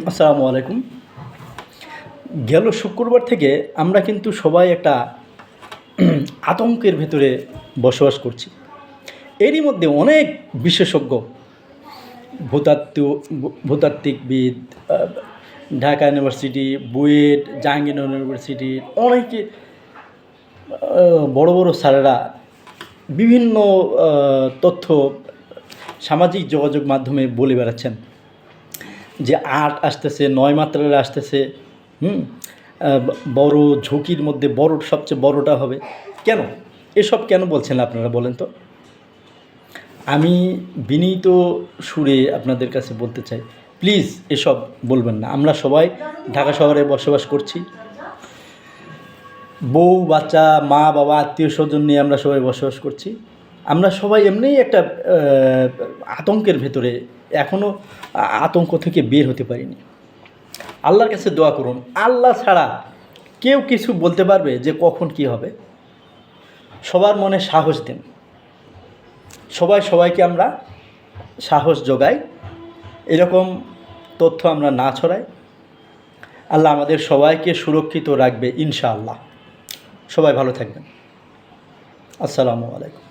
আসসালামু আলাইকুম। গেল শুক্রবার থেকে আমরা কিন্তু সবাই একটা আতঙ্কের ভেতরে বসবাস করছি। এরই মধ্যে অনেক বিশেষজ্ঞ, ভূতাত্ত্ব ভূতাত্ত্বিকবিদ, ঢাকা ইউনিভার্সিটি, বুয়েট, জাহাঙ্গীরনগর ইউনিভার্সিটি, অনেকে বড় বড় স্যারেরা বিভিন্ন তথ্য সামাজিক যোগাযোগ মাধ্যমে বলে বেড়াচ্ছেন যে ৮ আসতেছে, ৯ মাত্রার আসতেছে। হুম বড় ঝুঁকির মধ্যে বড়, সবচেয়ে বড়টা হবে। কেন এসব কেন বলছেন আপনারা বলেন তো? আমি বিনীত সুরে আপনাদের কাছে বলতে চাই, প্লিজ এসব বলবেন না। আমরা সবাই ঢাকা শহরে বসবাস করছি, বউ বাচ্চা, মা বাবা, আত্মীয় স্বজন নিয়ে আমরা সবাই বসবাস করছি। আমরা সবাই এমনিই একটা আতঙ্কের ভেতরে, এখনও আতঙ্ক থেকে বের হতে পারিনি। আল্লাহর কাছে দোয়া করুন, আল্লাহ ছাড়া কেউ কিছু বলতে পারবে যে কখন কি হবে? সবার মনে সাহস দিন, সবাইকে আমরা সাহস যোগাই, এরকম তথ্য আমরা না ছড়াই। আল্লাহ আমাদের সবাইকে সুরক্ষিত রাখবে ইনশাআল্লাহ। সবাই ভালো থাকবেন। আসসালামু আলাইকুম।